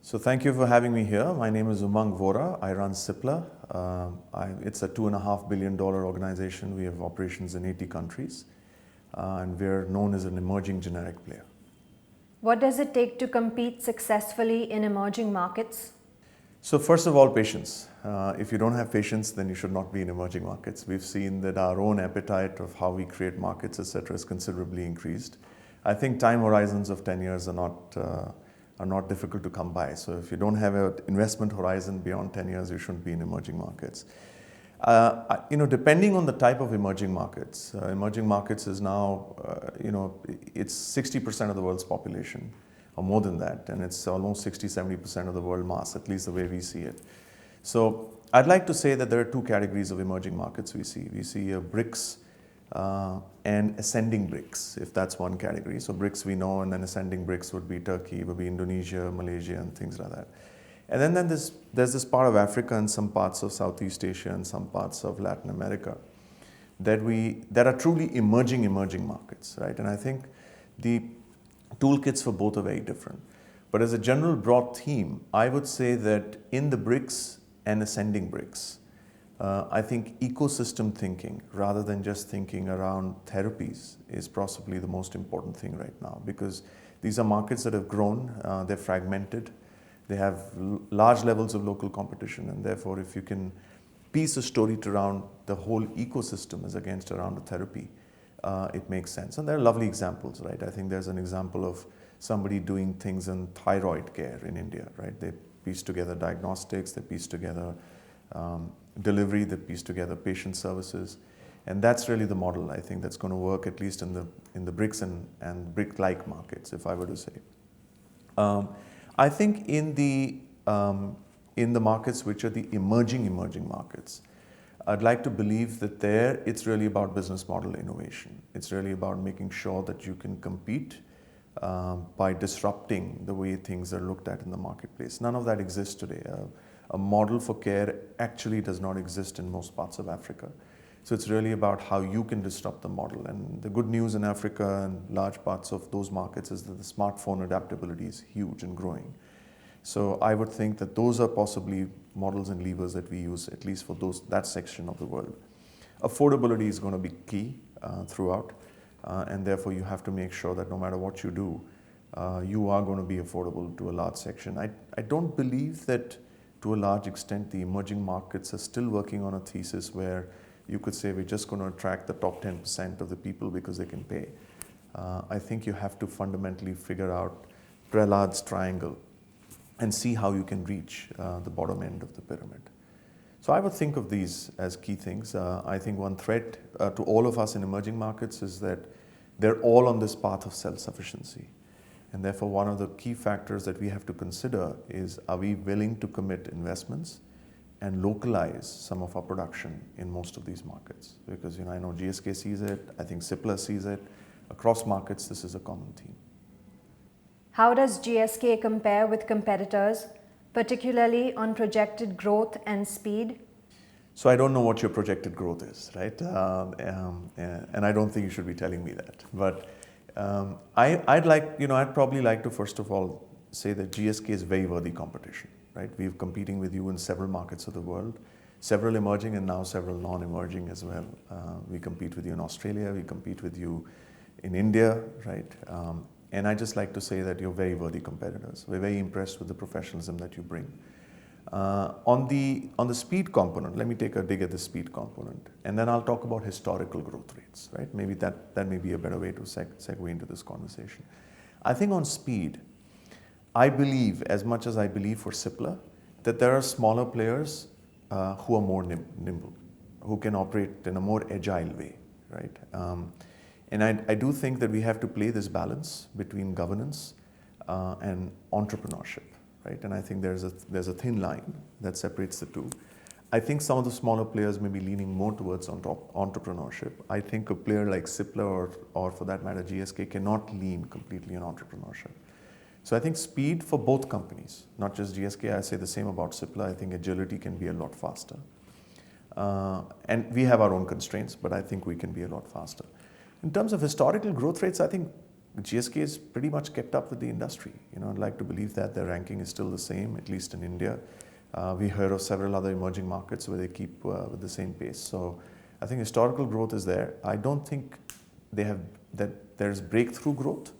So thank you for having me here. My name is Umang Vora. I run Cipla. It's a $2.5 billion organization. We have operations in 80 countries, and we're known as an emerging generic player. What does it take to compete successfully in emerging markets? So first of all, patience. If you don't have patience, then you should not be in emerging markets. We've seen that our own appetite of how we create markets, etc., is considerably increased. I think time horizons of 10 years are not difficult to come by. So if you don't have an investment horizon beyond 10 years, you shouldn't be in emerging markets. Depending on the type of emerging markets is now, it's 60% of the world's population, or more than that, and it's almost 60-70% of the world mass, at least the way we see it. So I'd like to say that there are two categories of emerging markets we see. We see BRICS and ascending BRICS, if that's one category. So BRICS we know, and then ascending BRICS would be Turkey, would be Indonesia, Malaysia, and things like that. And then there's this part of Africa and some parts of Southeast Asia and some parts of Latin America that are truly emerging markets, right? And I think the toolkits for both are very different. But as a general broad theme, I would say that in the BRICS and ascending BRICS, I think ecosystem thinking, rather than just thinking around therapies, is possibly the most important thing right now, because these are markets that have grown, they're fragmented, they have large levels of local competition, and therefore if you can piece a story around the whole ecosystem as against around a therapy, it makes sense. And there are lovely examples, right? I think there's an example of somebody doing things in thyroid care in India, right? They piece together diagnostics, they piece together delivery, they piece together patient services, and that's really the model I think that's going to work, at least in the BRICS and BRIC-like markets, if I were to say. I think in the markets which are the emerging markets, I'd like to believe that there it's really about business model innovation. It's really about making sure that you can compete by disrupting the way things are looked at in the marketplace. None of that exists today. A model for care actually does not exist in most parts of Africa. So it's really about how you can disrupt the model. And the good news in Africa and large parts of those markets is that the smartphone adaptability is huge and growing. So I would think that those are possibly models and levers that we use, at least for that section of the world. Affordability is going to be key throughout, and therefore you have to make sure that no matter what you do, you are going to be affordable to a large section. I don't believe that to a large extent the emerging markets are still working on a thesis where you could say we're just going to attract the top 10% of the people because they can pay. I think you have to fundamentally figure out Prehlad's triangle and see how you can reach the bottom end of the pyramid. So I would think of these as key things. I think one threat to all of us in emerging markets is that they're all on this path of self-sufficiency. And therefore, one of the key factors that we have to consider is, are we willing to commit investments and localize some of our production in most of these markets? Because I know GSK sees it, I think Cipla sees it. Across markets, this is a common theme. How does GSK compare with competitors, particularly on projected growth and speed? So I don't know what your projected growth is, right? And I don't think you should be telling me that. But I'd probably like to first of all say that GSK is very worthy competition, right? We're competing with you in several markets of the world, several emerging and now several non-emerging as well. We compete with you in Australia, we compete with you in India, right? And I just like to say that you're very worthy competitors. We're very impressed with the professionalism that you bring. On the speed component, let me take a dig at the speed component, and then I'll talk about historical growth rates, right? Maybe that may be a better way to segue into this conversation. I think on speed, I believe, as much as I believe for Cipla, that there are smaller players who are more nimble, who can operate in a more agile way, right? And I do think that we have to play this balance between governance and entrepreneurship. Right? And I think there's a thin line that separates the two. I think some of the smaller players may be leaning more towards entrepreneurship. I think a player like Cipla or for that matter GSK cannot lean completely on entrepreneurship. So I think speed for both companies, not just GSK, I say the same about Cipla. I think agility can be a lot faster. And we have our own constraints, but I think we can be a lot faster. In terms of historical growth rates, I think GSK is pretty much kept up with the industry. I'd like to believe that their ranking is still the same, at least in India. We heard of several other emerging markets where they keep with the same pace. So I think historical growth is there. I don't think that there's breakthrough growth,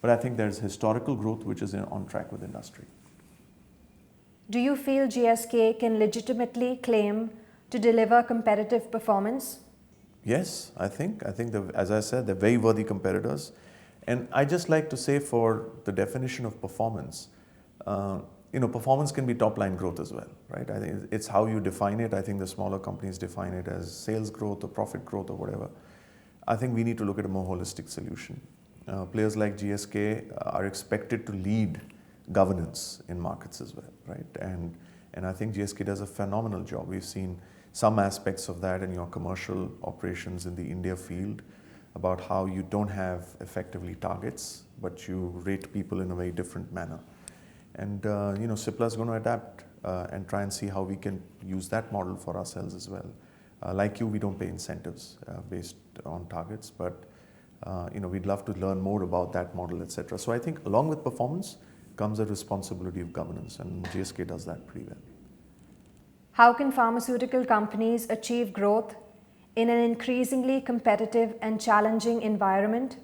but I think there's historical growth which is on track with industry. Do you feel GSK can legitimately claim to deliver competitive performance? Yes, I think as I said, they're very worthy competitors. And I just like to say, for the definition of performance, performance can be top line growth as well, right? I think it's how you define it. I think the smaller companies define it as sales growth or profit growth or whatever. I think we need to look at a more holistic solution. Players like GSK are expected to lead governance in markets as well, right? And I think GSK does a phenomenal job. We've seen some aspects of that in your commercial operations in the India field, about how you don't have effectively targets, but you rate people in a very different manner. And Cipla is going to adapt and try and see how we can use that model for ourselves as well. Like you, we don't pay incentives based on targets, but we'd love to learn more about that model, etc. So I think along with performance comes a responsibility of governance, and GSK does that pretty well. How can pharmaceutical companies achieve growth in an increasingly competitive and challenging environment?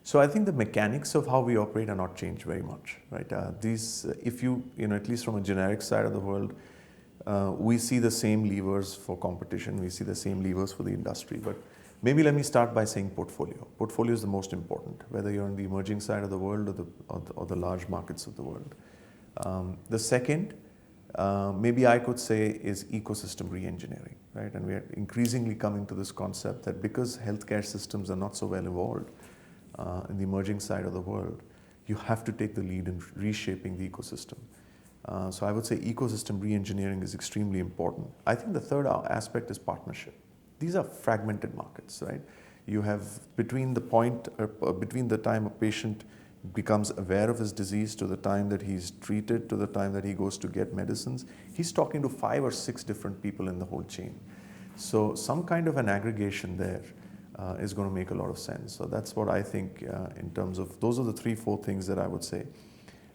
So I think the mechanics of how we operate are not changed very much, right? If you at least from a generic side of the world, we see the same levers for competition, we see the same levers for the industry. But maybe let me start by saying portfolio. Portfolio is the most important, whether you're in the emerging side of the world or the large markets of the world. The second, maybe I could say, is ecosystem re-engineering, right? And we are increasingly coming to this concept that because healthcare systems are not so well evolved in the emerging side of the world, you have to take the lead in reshaping the ecosystem. So I would say ecosystem re-engineering is extremely important. I think the third aspect is partnership. These are fragmented markets, right? You have between the time a patient becomes aware of his disease to the time that he's treated to the time that he goes to get medicines, he's talking to 5 or 6 different people in the whole chain. So some kind of an aggregation there is going to make a lot of sense. So that's what I think in terms of, those are the 3-4 things that I would say.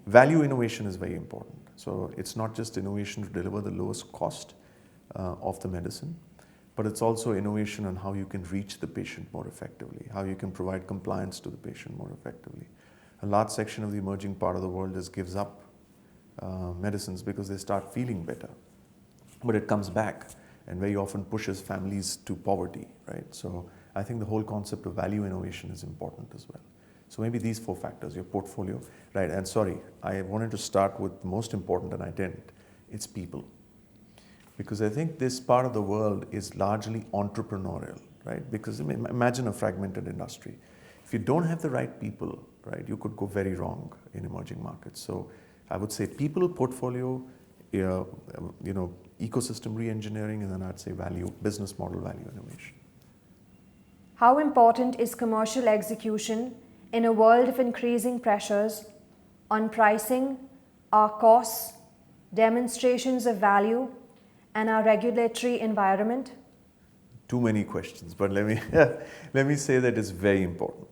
Value innovation is very important. So it's not just innovation to deliver the lowest cost of the medicine, but it's also innovation on how you can reach the patient more effectively, how you can provide compliance to the patient more effectively. A large section of the emerging part of the world just gives up medicines because they start feeling better. But it comes back and very often pushes families to poverty, right? So I think the whole concept of value innovation is important as well. So maybe these 4 factors, your portfolio, right? And sorry, I wanted to start with the most important and I didn't. It's people. Because I think this part of the world is largely entrepreneurial, right? Because imagine a fragmented industry. If you don't have the right people, right, you could go very wrong in emerging markets. So I would say people, portfolio, ecosystem re-engineering, and then I'd say business model value innovation. How important is commercial execution in a world of increasing pressures on pricing, our costs, demonstrations of value, and our regulatory environment? Too many questions, but let me say that it's very important.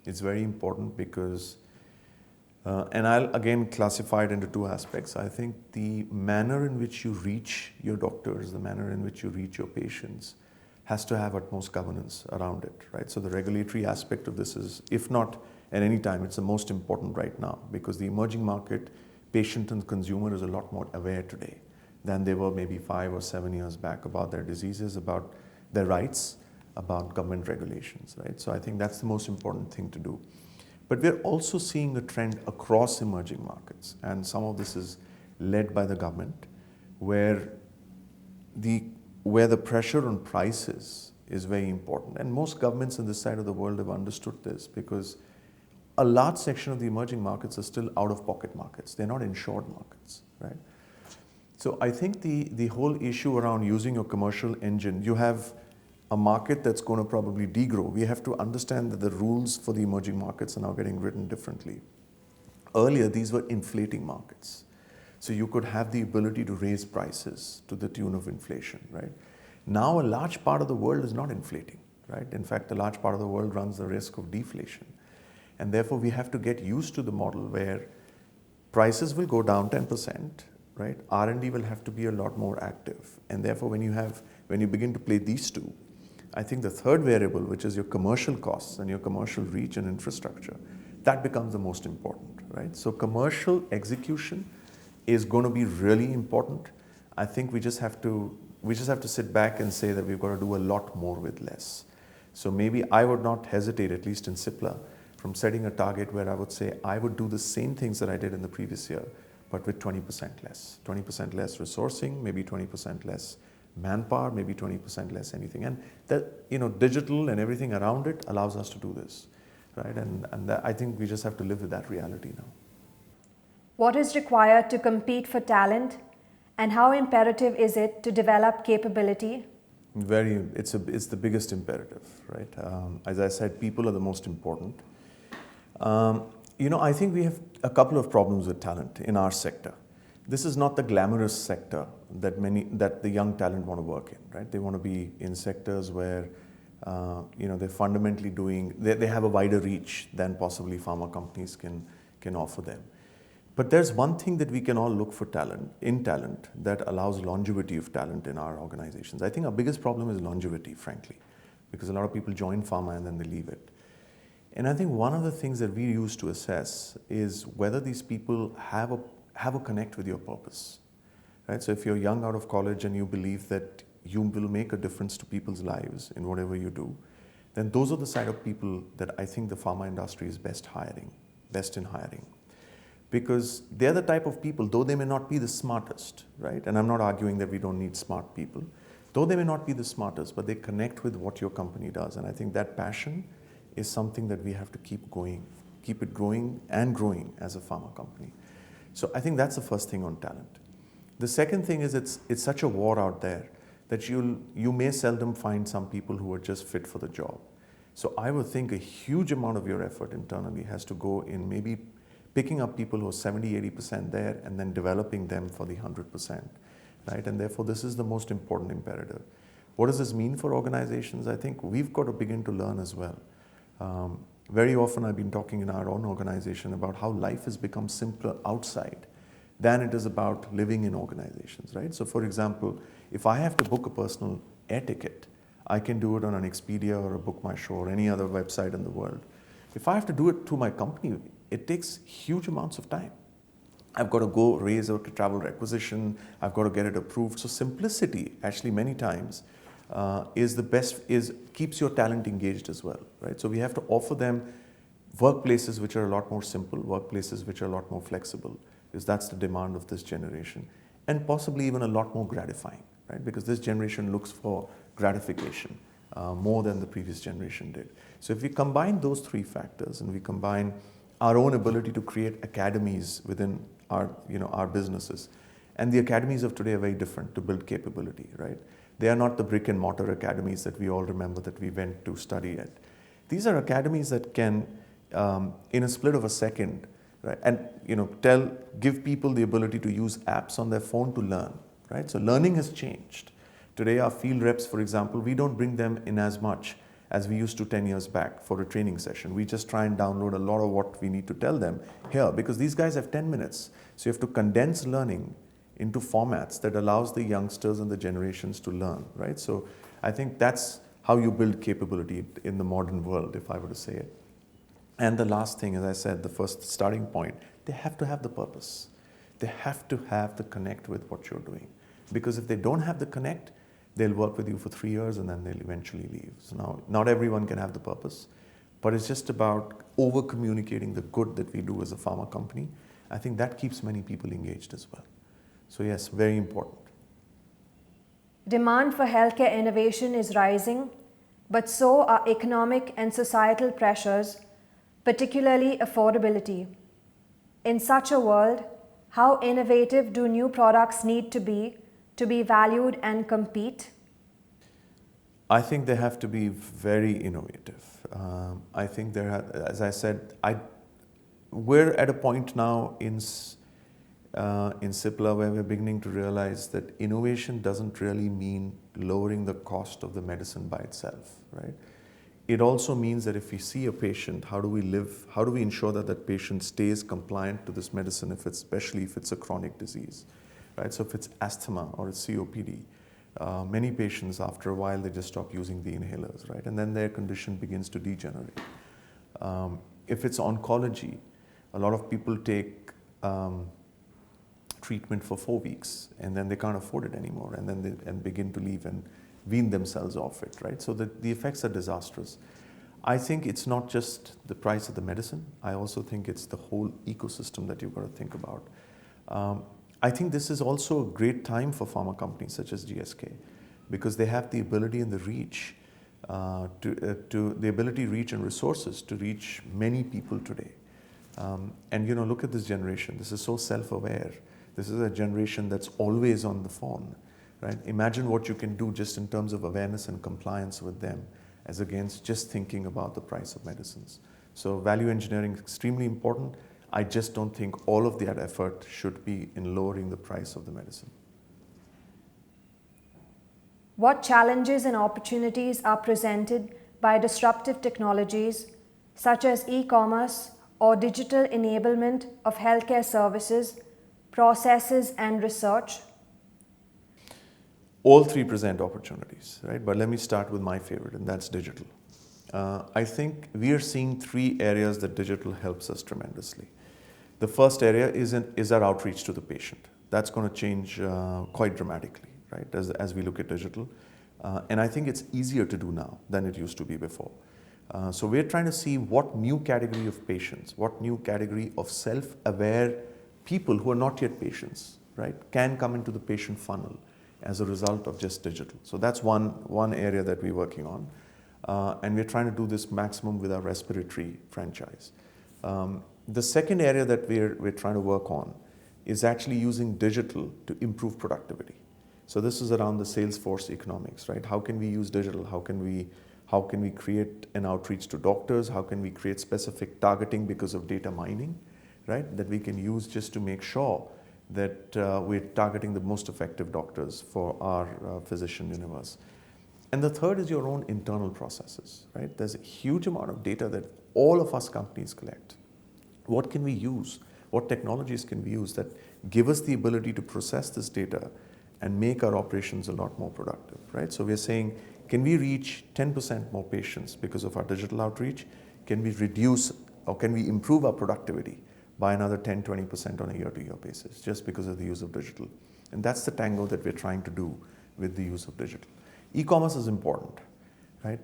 It's very important because, and I'll again classify it into 2 aspects. I think the manner in which you reach your doctors, the manner in which you reach your patients, has to have utmost governance around it, right? So the regulatory aspect of this is, if not at any time, it's the most important right now, because the emerging market patient and consumer is a lot more aware today than they were maybe 5 or 7 years back about their diseases, about their rights, about government regulations, right? So I think that's the most important thing to do. But we're also seeing a trend across emerging markets, and some of this is led by the government, where the pressure on prices is very important. And most governments in this side of the world have understood this, because a large section of the emerging markets are still out-of-pocket markets. They're not insured markets, right? So I think the whole issue around using your commercial engine, you have a market that's going to probably degrow. We have to understand that the rules for the emerging markets are now getting written differently. Earlier, these were inflating markets. So you could have the ability to raise prices to the tune of inflation, right? Now a large part of the world is not inflating, right? In fact, a large part of the world runs the risk of deflation. And therefore, we have to get used to the model where prices will go down 10%, right? R&D will have to be a lot more active. And therefore, when you begin to play these two, I think the third variable, which is your commercial costs and your commercial reach and infrastructure, that becomes the most important, right? So commercial execution is going to be really important. I think we just have to sit back and say that we've got to do a lot more with less. So maybe I would not hesitate, at least in Cipla, from setting a target where I would say I would do the same things that I did in the previous year, but with 20% less. 20% less resourcing, maybe 20% less manpower, maybe 20% less anything. And that, digital and everything around it allows us to do this, right? And that, I think we just have to live with that reality now. What is required to compete for talent, and how imperative is it to develop capability? It's the biggest imperative, right? As I said, people are the most important. I think we have a couple of problems with talent in our sector. This is not the glamorous sector that the young talent want to work in, right? They want to be in sectors where, they're fundamentally they have a wider reach than possibly pharma companies can offer them. But there's one thing that we can all look for in talent that allows longevity of talent in our organizations. I think our biggest problem is longevity, frankly, because a lot of people join pharma and then they leave it. And I think one of the things that we use to assess is whether these people have a connect with your purpose, right? So if you're young out of college and you believe that you will make a difference to people's lives in whatever you do, then those are the side of people that I think the pharma industry is best in hiring. Because they're the type of people, though they may not be the smartest, right? And I'm not arguing that we don't need smart people. Though they may not be the smartest, but they connect with what your company does. And I think that passion is something that we have to keep it growing and growing as a pharma company. So I think that's the first thing on talent. The second thing is it's such a war out there that you may seldom find some people who are just fit for the job. So I would think a huge amount of your effort internally has to go in maybe picking up people who are 70, 80% there and then developing them for the 100%, right? And therefore, this is the most important imperative. What does this mean for organizations? I think we've got to begin to learn as well. Very often I've been talking in our own organization about how life has become simpler outside than it is about living in organizations, right? So for example, if I have to book a personal air ticket, I can do it on an Expedia or a Book My Show or any other website in the world. If I have to do it through my company, it takes huge amounts of time. I've got to go raise a travel requisition, I've got to get it approved. So simplicity, actually many times, keeps your talent engaged as well, right? So we have to offer them workplaces which are a lot more simple, workplaces which are a lot more flexible, because that's the demand of this generation, and possibly even a lot more gratifying, right? Because this generation looks for gratification more than the previous generation did. So if we combine those three factors and we combine our own ability to create academies within our businesses, and the academies of today are very different to build capability, right? They are not the brick and mortar academies that we all remember that we went to study at. These are academies that can, in a split of a second, right, and give people the ability to use apps on their phone to learn, right? So learning has changed. Today, our field reps, for example, we don't bring them in as much as we used to 10 years back for a training session. We just try and download a lot of what we need to tell them here, because these guys have 10 minutes. So you have to condense learning into formats that allows the youngsters and the generations to learn, right? So I think that's how you build capability in the modern world, if I were to say it. And the last thing, as I said, the first starting point, they have to have the purpose. They have to have the connect with what you're doing. Because if they don't have the connect, they'll work with you for 3 years and then they'll eventually leave. So now, not everyone can have the purpose, but it's just about over-communicating the good that we do as a pharma company. I think that keeps many people engaged as well. So yes, very important. Demand for healthcare innovation is rising, but so are economic and societal pressures, particularly affordability. In such a world, how innovative do new products need to be valued and compete? I think they have to be very innovative. I think as I said, we're at a point now in Cipla where we're beginning to realize that innovation doesn't really mean lowering the cost of the medicine by itself, right? it also means that if we see a patient, how do we ensure that that patient stays compliant to this medicine, especially if it's a chronic disease, right? So if it's asthma or it's COPD, many patients after a while they just stop using the inhalers, right? And then their condition begins to degenerate. If it's oncology, a lot of people take treatment for 4 weeks and then they can't afford it anymore, and then they begin to leave and wean themselves off it, right? So the effects are disastrous. I think it's not just the price of the medicine. I also think it's the whole ecosystem that you've got to think about. I think this is also a great time for pharma companies such as GSK, because they have the ability and the reach, reach and resources to reach many people today. And look at this generation. This is so self-aware. This is a generation that's always on the phone, right? Imagine what you can do just in terms of awareness and compliance with them, as against just thinking about the price of medicines. So value engineering is extremely important. I just don't think all of that effort should be in lowering the price of the medicine. What challenges and opportunities are presented by disruptive technologies such as e-commerce or digital enablement of healthcare services, processes and research? All three present opportunities, right? But let me start with my favorite, and that's digital. I think we are seeing 3 areas that digital helps us tremendously. The first area is our outreach to the patient. That's going to change quite dramatically, right, as we look at digital. And I think it's easier to do now than it used to be before. So we're trying to see what new category of patients, what new category of self-aware people who are not yet patients, right, can come into the patient funnel as a result of just digital. So that's one area that we're working on. And we're trying to do this maximum with our respiratory franchise. The second area that we're trying to work on is actually using digital to improve productivity. So this is around the Salesforce economics, right? How can we use digital? How can we create an outreach to doctors? How can we create specific targeting because of data mining, right? That we can use just to make sure that we're targeting the most effective doctors for our physician universe. And the third is your own internal processes, right? There's a huge amount of data that all of us companies collect. What can we use? What technologies can we use that give us the ability to process this data and make our operations a lot more productive, right? So we're saying, can we reach 10% more patients because of our digital outreach? Can we reduce or can we improve our productivity by another 10, 20% on a year-to-year basis just because of the use of digital? And that's the tango that we're trying to do with the use of digital. E-commerce is important, right?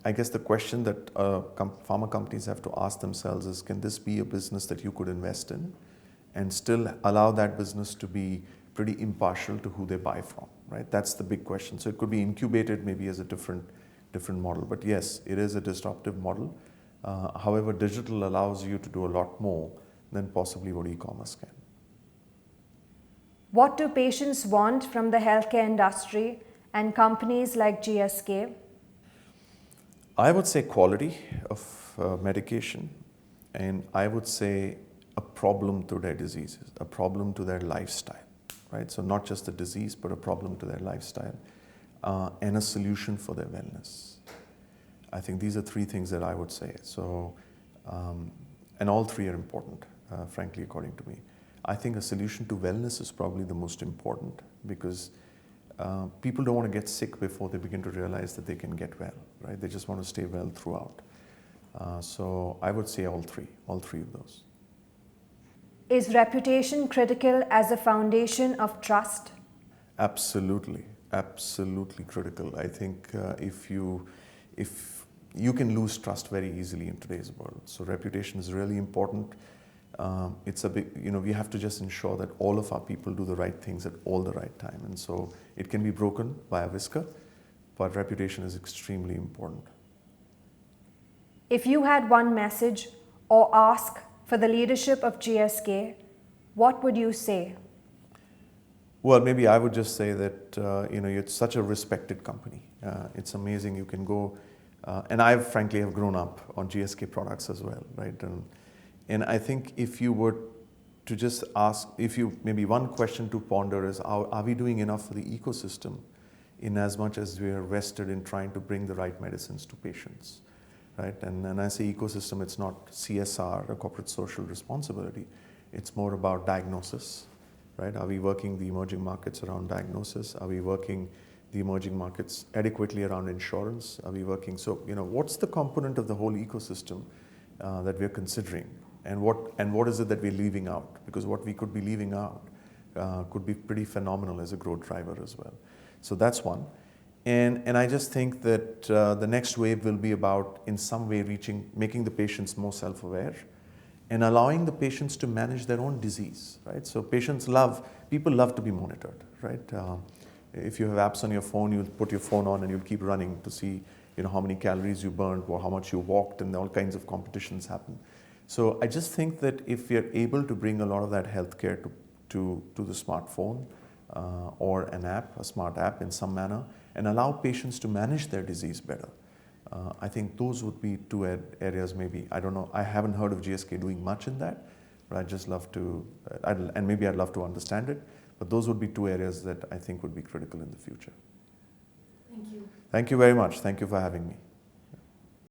I guess the question that pharma companies have to ask themselves is, can this be a business that you could invest in and still allow that business to be pretty impartial to who they buy from, right? That's the big question. So it could be incubated maybe as a different model. But yes, it is a disruptive model. However, digital allows you to do a lot more than possibly what e-commerce can. What do patients want from the healthcare industry and companies like GSK? I would say quality of medication, and I would say a problem to their diseases, a problem to their lifestyle, right? So not just the disease, but a problem to their lifestyle, and a solution for their wellness. I think these are 3 things that I would say. So, and all 3 are important, frankly, according to me. I think a solution to wellness is probably the most important, because people don't want to get sick before they begin to realize that they can get well, right? They just want to stay well throughout. So I would say all 3 of those. Is reputation critical as a foundation of trust? Absolutely, absolutely critical. I think if you can lose trust very easily in today's world. So reputation is really important. It's a big, we have to just ensure that all of our people do the right things at all the right time. And so it can be broken by a whisker, but reputation is extremely important. If you had one message or ask for the leadership of GSK, what would you say? Well, maybe I would just say that, it's such a respected company. It's amazing. You can go, and I frankly have grown up on GSK products as well, right? And I think if you were to just ask, maybe one question to ponder is, are we doing enough for the ecosystem in as much as we are vested in trying to bring the right medicines to patients? right? And I say ecosystem, it's not CSR, a corporate social responsibility. It's more about diagnosis, right? Are we working the emerging markets around diagnosis? Are we working the emerging markets adequately around insurance? Are we working, so, what's the component of the whole ecosystem that we're considering? And what is it that we're leaving out? Because what we could be leaving out could be pretty phenomenal as a growth driver as well. So that's one. And I just think that the next wave will be about, in some way, making the patients more self-aware and allowing the patients to manage their own disease, right? So people love to be monitored, right? If you have apps on your phone, you'll put your phone on and you'll keep running to see, how many calories you burned or how much you walked, and all kinds of competitions happen. So I just think that if we are able to bring a lot of that healthcare to the smartphone or a smart app in some manner, and allow patients to manage their disease better, I think those would be two areas maybe. I don't know, I haven't heard of GSK doing much in that, but I'd just love to, and maybe I'd love to understand it, but those would be two areas that I think would be critical in the future. Thank you. Thank you very much. Thank you for having me.